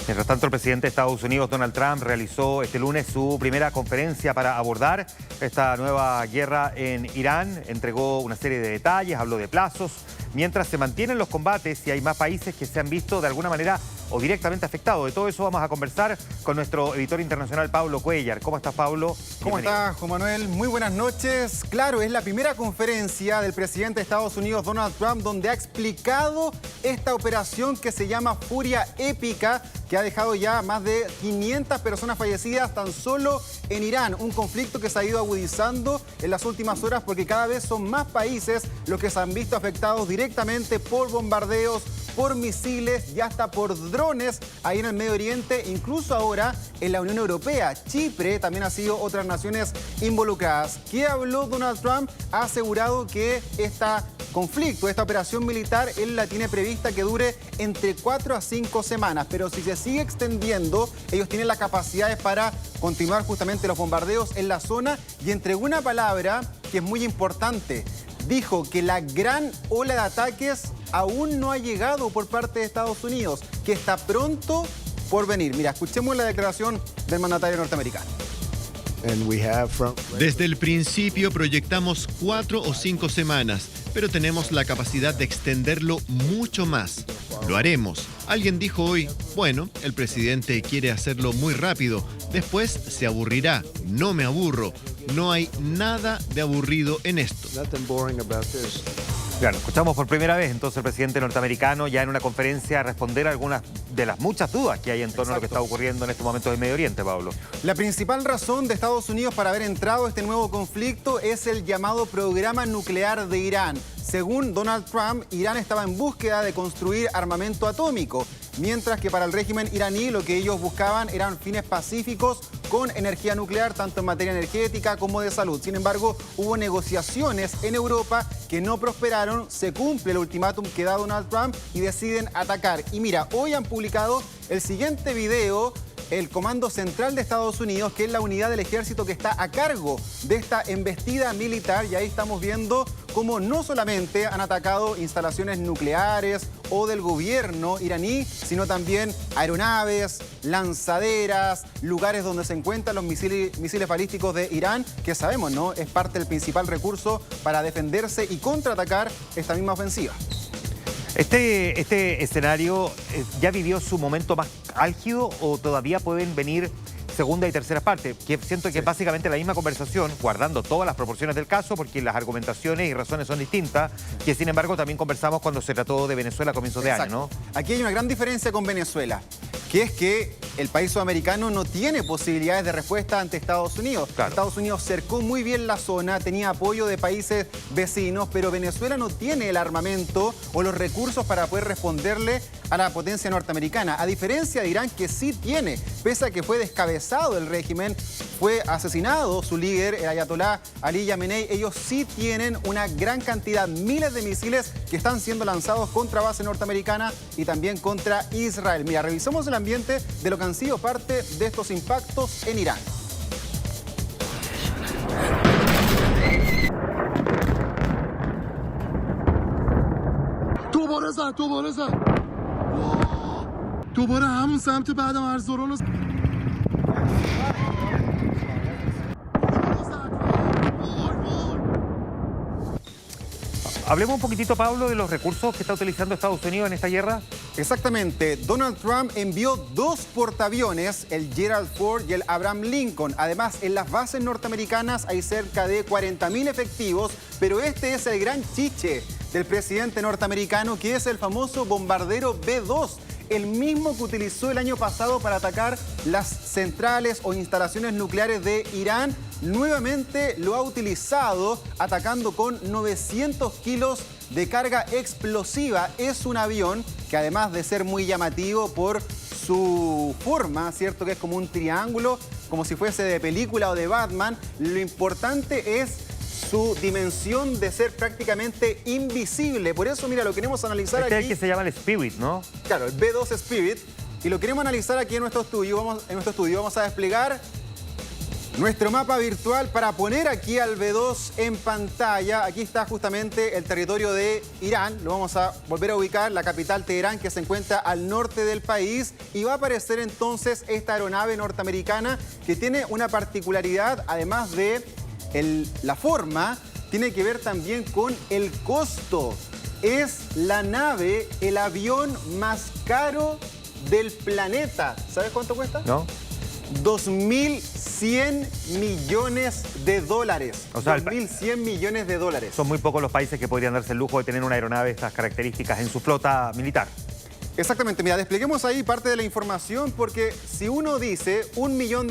Mientras tanto, el presidente de Estados Unidos, Donald Trump, realizó este lunes su primera conferencia para abordar esta nueva guerra en Irán. Entregó una serie de detalles, habló de plazos. Mientras se mantienen los combates y hay más países que se han visto de alguna manera o directamente afectados. De todo eso vamos a conversar con nuestro editor internacional, Pablo Cuéllar. ¿Cómo estás, Pablo? ¿Cómo estás, Juan Manuel? Muy buenas noches. Claro, es la primera conferencia del presidente de Estados Unidos, Donald Trump, donde ha explicado esta operación que se llama Furia Épica, que ha dejado ya más de 500 personas fallecidas tan solo en Irán. Un conflicto que se ha ido agudizando en las últimas horas porque cada vez son más países los que se han visto afectados directamente por bombardeos, por misiles y hasta por drones ahí en el Medio Oriente, incluso ahora en la Unión Europea. Chipre también ha sido otras naciones involucradas. ¿Qué habló Donald Trump? Ha asegurado que esta operación militar, él la tiene prevista que dure entre 4 a 5 semanas, pero si se sigue extendiendo, ellos tienen las capacidades para continuar justamente los bombardeos en la zona, y entregó una palabra que es muy importante. Dijo que la gran ola de ataques aún no ha llegado por parte de Estados Unidos, que está pronto por venir. Mira, escuchemos la declaración del mandatario norteamericano. Desde el principio proyectamos 4 o 5 semanas, pero tenemos la capacidad de extenderlo mucho más. Lo haremos. Alguien dijo hoy, bueno, el presidente quiere hacerlo muy rápido, después se aburrirá. No me aburro. No hay nada de aburrido en esto. Claro, escuchamos por primera vez entonces el presidente norteamericano ya en una conferencia a responder a algunas de las muchas dudas que hay en torno a lo que está ocurriendo en estos momentos en Medio Oriente, Pablo. La principal razón de Estados Unidos para haber entrado a este nuevo conflicto es el llamado programa nuclear de Irán. Según Donald Trump, Irán estaba en búsqueda de construir armamento atómico, mientras que para el régimen iraní lo que ellos buscaban eran fines pacíficos con energía nuclear, tanto en materia energética como de salud. Sin embargo, hubo negociaciones en Europa que no prosperaron, se cumple el ultimátum que da Donald Trump y deciden atacar. Y mira, hoy han publicado el siguiente video, el Comando Central de Estados Unidos, que es la unidad del ejército que está a cargo de esta embestida militar, y ahí estamos viendo cómo no solamente han atacado instalaciones nucleares o del gobierno iraní, sino también aeronaves, lanzaderas, lugares donde se encuentran los misiles balísticos de Irán, que sabemos, ¿no?, es parte del principal recurso para defenderse y contraatacar esta misma ofensiva. ¿Este escenario ya vivió su momento más álgido o todavía pueden venir segunda y tercera parte? Que siento que es básicamente la misma conversación, guardando todas las proporciones del caso, porque las argumentaciones y razones son distintas, que sin embargo también conversamos cuando se trató de Venezuela a comienzos de año, ¿no? Aquí hay una gran diferencia con Venezuela, que es que el país sudamericano no tiene posibilidades de respuesta ante Estados Unidos. Claro. Estados Unidos cercó muy bien la zona, tenía apoyo de países vecinos, pero Venezuela no tiene el armamento o los recursos para poder responderle a la potencia norteamericana. A diferencia de Irán, que sí tiene, pese a que fue descabezado el régimen, fue asesinado su líder, el ayatolá Ali Khamenei, ellos sí tienen una gran cantidad, miles de misiles que están siendo lanzados contra base norteamericana y también contra Israel. Mira, revisamos el ambiente de lo que han sido parte de estos impactos en Irán. دوباره همون سمت بعدم ارزوران Hablemos un poquitito, Pablo, de los recursos que está utilizando Estados Unidos en esta guerra. Exactamente. Donald Trump envió 2 portaaviones, el Gerald Ford y el Abraham Lincoln. Además, en las bases norteamericanas hay cerca de 40.000 efectivos, pero este es el gran chiche del presidente norteamericano, que es el famoso bombardero B-2, el mismo que utilizó el año pasado para atacar las centrales o instalaciones nucleares de Irán. Nuevamente lo ha utilizado atacando con 900 kilos de carga explosiva. Es un avión que, además de ser muy llamativo por su forma, ¿cierto?, que es como un triángulo, como si fuese de película o de Batman, lo importante es su dimensión de ser prácticamente invisible. Por eso, mira, lo queremos analizar aquí. Es que se llama el Spirit, ¿no? Claro, el B-2 Spirit. Y lo queremos analizar aquí en nuestro estudio. Vamos a desplegar Nuestro mapa virtual para poner aquí al B2 en pantalla. Aquí está justamente el territorio de Irán. Lo vamos a volver a ubicar, la capital Teherán, que se encuentra al norte del país. Y va a aparecer entonces esta aeronave norteamericana que tiene una particularidad, además de la forma, tiene que ver también con el costo. Es la nave, el avión más caro del planeta. ¿Sabes cuánto cuesta? ¿No? 2.100 millones de dólares. O sea, 2.100 millones de dólares. Son muy pocos los países que podrían darse el lujo de tener una aeronave de estas características en su flota militar. Exactamente, mira, despleguemos ahí parte de la información porque si uno dice $1 millón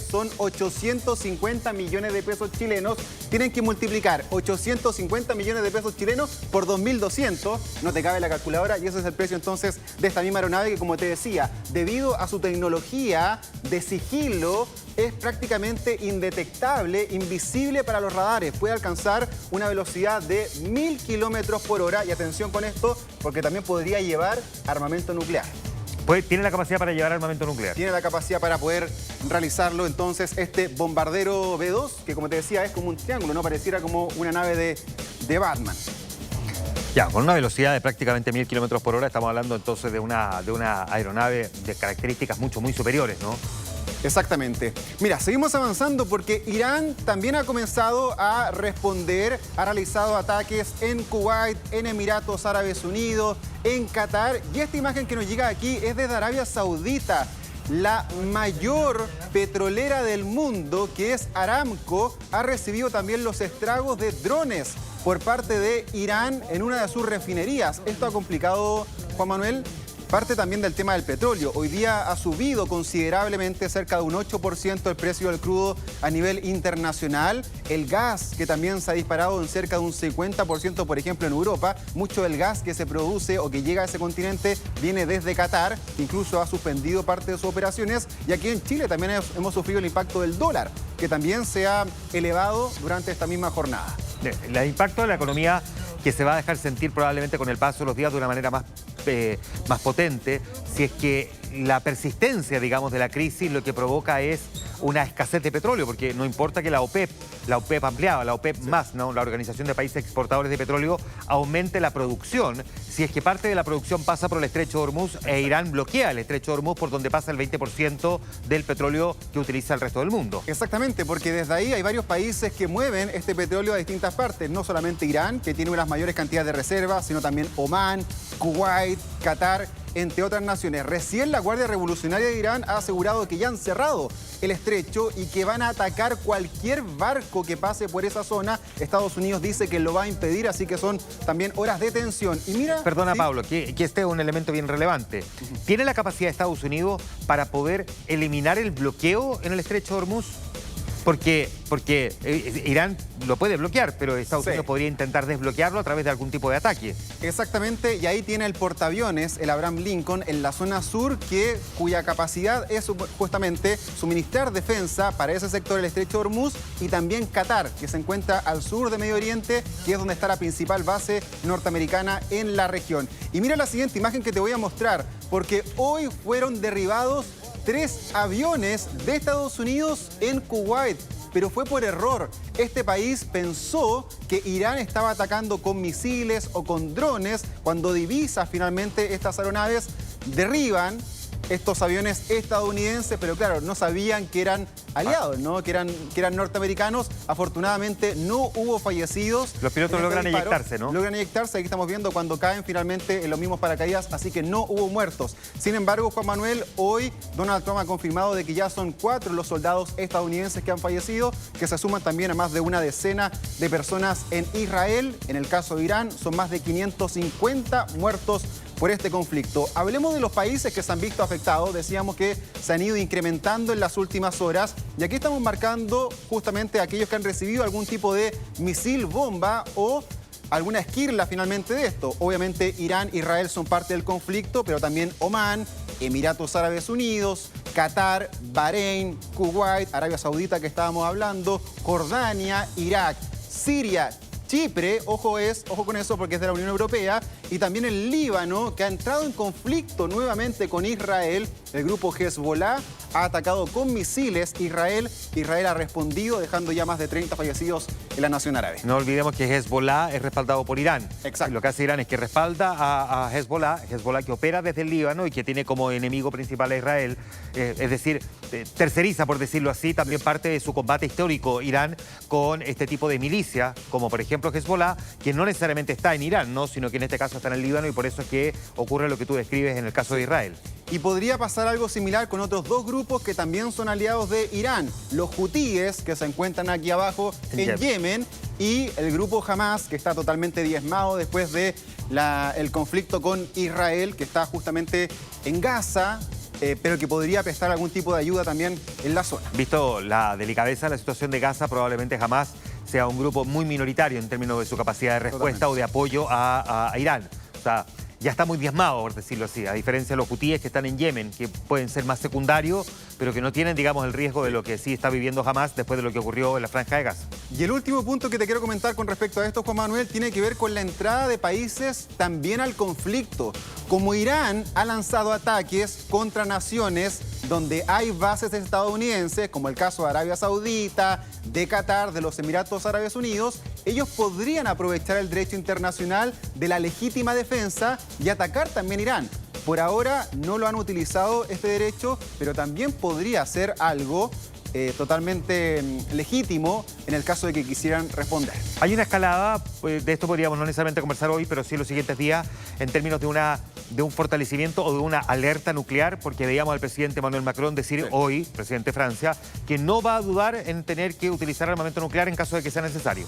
son 850 millones de pesos chilenos, tienen que multiplicar 850 millones de pesos chilenos por 2.200, no te cabe la calculadora y ese es el precio entonces de esta misma aeronave que, como te decía, debido a su tecnología de sigilo, es prácticamente indetectable, invisible para los radares. Puede alcanzar una velocidad de 1.000 kilómetros por hora. Y atención con esto, porque también podría llevar armamento nuclear. ¿Tiene la capacidad para llevar armamento nuclear? Tiene la capacidad para poder realizarlo. Entonces, este bombardero B2, que como te decía, es como un triángulo, no pareciera como una nave de Batman. Ya, con una velocidad de prácticamente 1.000 kilómetros por hora, estamos hablando entonces de una aeronave de características muy superiores, ¿no? Exactamente. Mira, seguimos avanzando porque Irán también ha comenzado a responder, ha realizado ataques en Kuwait, en Emiratos Árabes Unidos, en Qatar. Y esta imagen que nos llega aquí es desde Arabia Saudita. La mayor petrolera del mundo, que es Aramco, ha recibido también los estragos de drones por parte de Irán en una de sus refinerías. Esto ha complicado, Juan Manuel, parte también del tema del petróleo. Hoy día ha subido considerablemente, cerca de un 8% el precio del crudo a nivel internacional. El gas, que también se ha disparado en cerca de un 50%, por ejemplo, en Europa. Mucho del gas que se produce o que llega a ese continente viene desde Qatar, que incluso ha suspendido parte de sus operaciones. Y aquí en Chile también hemos sufrido el impacto del dólar, que también se ha elevado durante esta misma jornada. El impacto de la economía que se va a dejar sentir probablemente con el paso de los días de una manera más potente, si es que la persistencia, digamos, de la crisis lo que provoca es una escasez de petróleo, porque no importa que la OPEP ampliada, la OPEP más, ¿no? La Organización de Países Exportadores de Petróleo, aumente la producción, si es que parte de la producción pasa por el Estrecho de Hormuz e Irán bloquea el Estrecho de Hormuz por donde pasa el 20% del petróleo que utiliza el resto del mundo. Exactamente, porque desde ahí hay varios países que mueven este petróleo a distintas partes, no solamente Irán, que tiene unas mayores cantidades de reservas, sino también Omán, Kuwait, Qatar, entre otras naciones. Recién la Guardia Revolucionaria de Irán ha asegurado que ya han cerrado el estrecho y que van a atacar cualquier barco que pase por esa zona. Estados Unidos dice que lo va a impedir, así que son también horas de tensión. Y mira... Perdona, ¿sí? Pablo, que este es un elemento bien relevante. ¿Tiene la capacidad de Estados Unidos para poder eliminar el bloqueo en el Estrecho de Hormuz? Porque Irán lo puede bloquear, pero Estados Unidos podría intentar desbloquearlo a través de algún tipo de ataque. Exactamente, y ahí tiene el portaaviones, el Abraham Lincoln, en la zona sur, cuya capacidad es justamente suministrar defensa para ese sector del Estrecho de Hormuz, y también Qatar, que se encuentra al sur de Medio Oriente, que es donde está la principal base norteamericana en la región. Y mira la siguiente imagen que te voy a mostrar, porque hoy fueron derribados 3 aviones de Estados Unidos en Kuwait, pero fue por error. Este país pensó que Irán estaba atacando con misiles o con drones. Cuando divisa finalmente estas aeronaves, derriban estos aviones estadounidenses, pero claro, no sabían que eran aliados, ¿no? Que eran norteamericanos. Afortunadamente no hubo fallecidos. Los pilotos logran eyectarse, ¿no? Logran eyectarse, aquí estamos viendo cuando caen finalmente en los mismos paracaídas, así que no hubo muertos. Sin embargo, Juan Manuel, hoy Donald Trump ha confirmado de que ya son 4 los soldados estadounidenses que han fallecido, que se suman también a más de una decena de personas en Israel. En el caso de Irán, son más de 550 muertos por este conflicto. Hablemos de los países que se han visto afectados. Decíamos que se han ido incrementando en las últimas horas. Y aquí estamos marcando justamente aquellos que han recibido algún tipo de misil bomba o alguna esquirla finalmente de esto. Obviamente Irán, Israel son parte del conflicto, pero también Omán, Emiratos Árabes Unidos, Qatar, Bahrein, Kuwait, Arabia Saudita que estábamos hablando, Jordania, Irak, Siria, Chipre, ojo con eso porque es de la Unión Europea, y también el Líbano, que ha entrado en conflicto nuevamente con Israel. El grupo Hezbollah ha atacado con misiles Israel. Israel ha respondido, dejando ya más de 30 fallecidos en la nación árabe. No olvidemos que Hezbollah es respaldado por Irán. Exacto. Lo que hace Irán es que respalda a Hezbollah que opera desde el Líbano y que tiene como enemigo principal a Israel. Es decir, terceriza, por decirlo así, también parte de su combate histórico Irán con este tipo de milicia, como por ejemplo Hezbollah, que no necesariamente está en Irán, ¿no? Sino que en este caso está en el Líbano, y por eso es que ocurre lo que tú describes en el caso de Israel. Y podría pasar algo similar con otros dos grupos que también son aliados de Irán. Los hutíes, que se encuentran aquí abajo en Yemen, y el grupo Hamas, que está totalmente diezmado después de el conflicto con Israel, que está justamente en Gaza, pero que podría prestar algún tipo de ayuda también en la zona. Visto la delicadeza de la situación de Gaza, probablemente Hamas sea un grupo muy minoritario en términos de su capacidad de respuesta o de apoyo a Irán. O sea, ya está muy diezmado, por decirlo así, a diferencia de los hutíes que están en Yemen, que pueden ser más secundarios, pero que no tienen, digamos, el riesgo de lo que sí está viviendo Hamas después de lo que ocurrió en la Franja de Gaza. Y el último punto que te quiero comentar con respecto a esto, Juan Manuel, tiene que ver con la entrada de países también al conflicto. Como Irán ha lanzado ataques contra naciones donde hay bases estadounidenses, como el caso de Arabia Saudita, de Qatar, de los Emiratos Árabes Unidos, ellos podrían aprovechar el derecho internacional de la legítima defensa y atacar también Irán. Por ahora no lo han utilizado este derecho, pero también podría ser algo totalmente legítimo en el caso de que quisieran responder. Hay una escalada, de esto podríamos no necesariamente conversar hoy, pero sí en los siguientes días, en términos de un fortalecimiento o de una alerta nuclear, porque veíamos al presidente Emmanuel Macron decir hoy, presidente de Francia, que no va a dudar en tener que utilizar armamento nuclear en caso de que sea necesario.